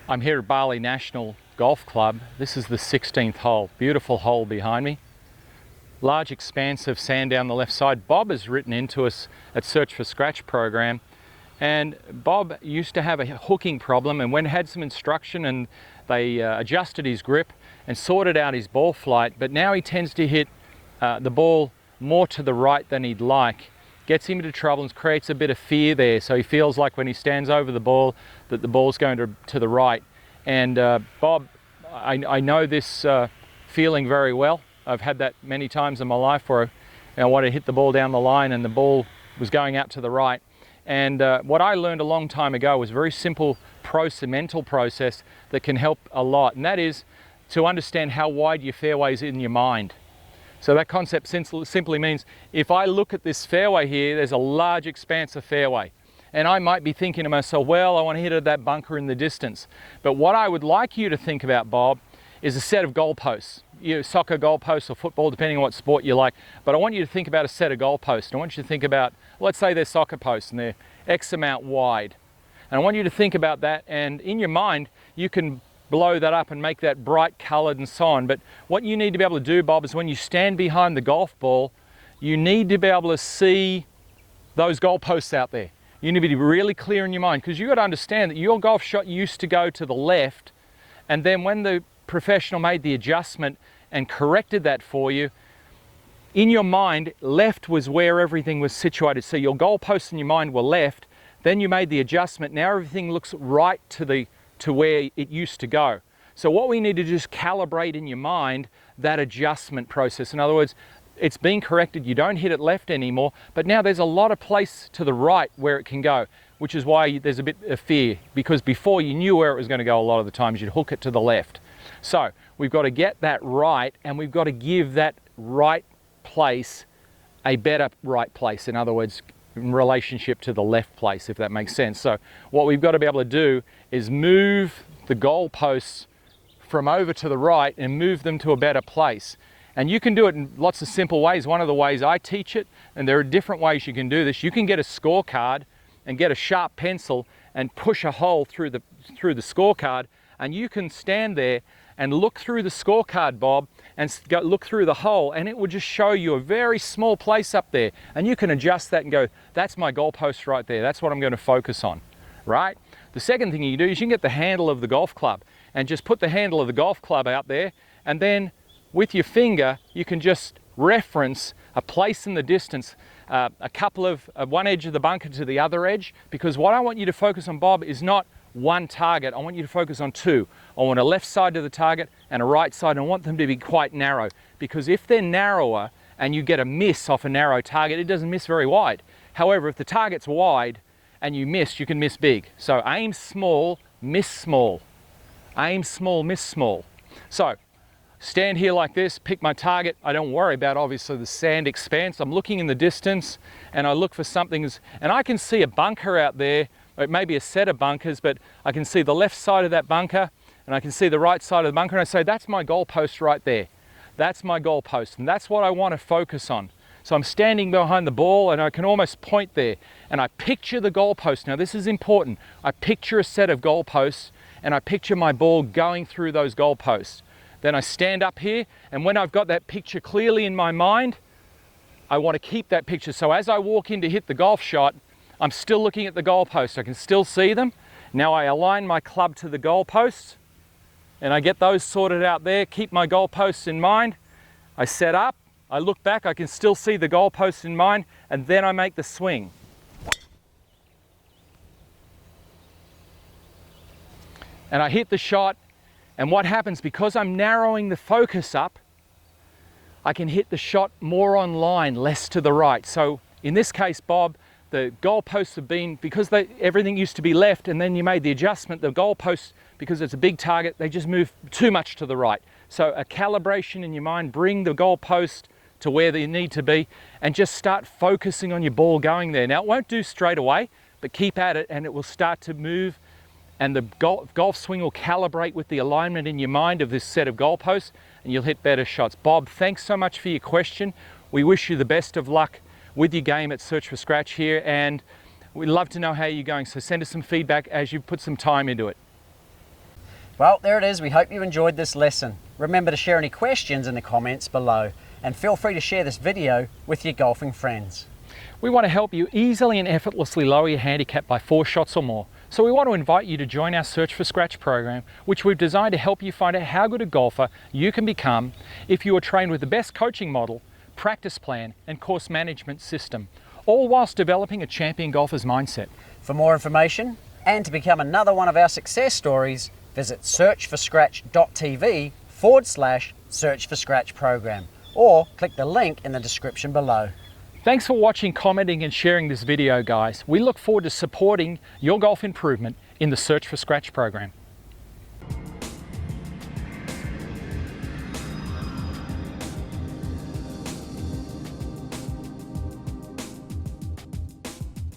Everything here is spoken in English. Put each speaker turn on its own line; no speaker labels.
I'm here at Bali National Golf Club. This is the 16th hole. Beautiful hole behind me. Large expanse of sand down the left side. Bob has written into us at Search for Scratch program, and Bob used to have a hooking problem, and when had some instruction and they adjusted his grip and sorted out his ball flight, but now he tends to hit the ball more to the right than he'd like. Gets him into trouble and creates a bit of fear there, so he feels like when he stands over the ball that the ball's going to the right. And Bob, I know this feeling very well. I've had that many times in my life where I wanted to hit the ball down the line and the ball was going out to the right. And what I learned a long time ago was a very simple mental process that can help a lot, and that is to understand how wide your fairway is in your mind. So that concept simply means if I look at this fairway here, there's a large expanse of fairway. And I might be thinking to myself, well, I want to hit at that bunker in the distance. But what I would like you to think about, Bob, is a set of goalposts. Soccer goalposts or football, depending on what sport you like. But I want you to think about a set of goalposts. I want you to think about, let's say they're soccer posts and they're X amount wide. And I want you to think about that, and in your mind, you can blow that up and make that bright colored and so on. But what you need to be able to do, Bob, is when you stand behind the golf ball, you need to be able to see those goalposts out there. You need to be really clear in your mind, because you've got to understand that your golf shot used to go to the left, and then when the professional made the adjustment and corrected that for you, in your mind, left was where everything was situated. So your goalposts in your mind were left, then you made the adjustment, now everything looks right to where it used to go. So what we need to do is calibrate in your mind that adjustment process. In other words, it's been corrected, you don't hit it left anymore, but now there's a lot of place to the right where it can go, which is why there's a bit of fear, because before you knew where it was going to go a lot of the times, you'd hook it to the left. So we've got to get that right, and we've got to give that right place a better right place. In other words, in relationship to the left place, if that makes sense. So what we've got to be able to do is move the goalposts from over to the right and move them to a better place. And you can do it in lots of simple ways. One of the ways I teach it, and there are different ways you can do this, you can get a scorecard and get a sharp pencil and push a hole through the scorecard, and you can stand there and look through the scorecard, Bob, and look through the hole, and it will just show you a very small place up there, and you can adjust that and go, that's my goalpost right there, that's what I'm going to focus on, right? The second thing you do is you can get the handle of the golf club and just put the handle of the golf club out there, and then with your finger you can just reference a place in the distance, a couple of one edge of the bunker to the other edge, because what I want you to focus on, Bob, is not one target. I want you to focus on two. I want a left side to the target and a right side, and I want them to be quite narrow, because if they're narrower and you get a miss off a narrow target, it doesn't miss very wide. However, if the target's wide and you miss, you can miss big. So aim small, miss small. Aim small, miss small. So stand here like this, pick my target. I don't worry about obviously the sand expanse. I'm looking in the distance and I look for something, and I can see a bunker out there. It may be a set of bunkers, but I can see the left side of that bunker and I can see the right side of the bunker, and I say, that's my goalpost right there. That's my goalpost, and that's what I want to focus on. So I'm standing behind the ball and I can almost point there, and I picture the goalpost. Now this is important. I picture a set of goalposts and I picture my ball going through those goalposts. Then I stand up here, and when I've got that picture clearly in my mind, I want to keep that picture. So as I walk in to hit the golf shot, I'm still looking at the goalposts. I can still see them. Now I align my club to the goalposts and I get those sorted out there, keep my goalposts in mind. I set up, I look back, I can still see the goalposts in mind, and then I make the swing. And I hit the shot, and what happens, because I'm narrowing the focus up, I can hit the shot more on line, less to the right. So in this case, Bob, the goalposts have been, because everything used to be left and then you made the adjustment, the goalposts, because it's a big target, they just move too much to the right. So a calibration in your mind, bring the goalpost to where they need to be and just start focusing on your ball going there. Now it won't do straight away, but keep at it and it will start to move, and the golf swing will calibrate with the alignment in your mind of this set of goalposts, and you'll hit better shots. Bob, thanks so much for your question. We wish you the best of luck with your game at Search for Scratch here, and we'd love to know how you're going. So send us some feedback as you put some time into it.
Well, there it is. We hope you enjoyed this lesson. Remember to share any questions in the comments below, and feel free to share this video with your golfing friends.
We want to help you easily and effortlessly lower your handicap by 4 shots or more. So we want to invite you to join our Search for Scratch program, which we've designed to help you find out how good a golfer you can become if you are trained with the best coaching model, practice plan and course management system, all whilst developing a champion golfer's mindset.
For more information and to become another one of our success stories, visit searchforscratch.tv/Search for Scratch program, or click the link in the description below.
Thanks for watching, commenting and sharing this video, guys. We look forward to supporting your golf improvement in the Search for Scratch program.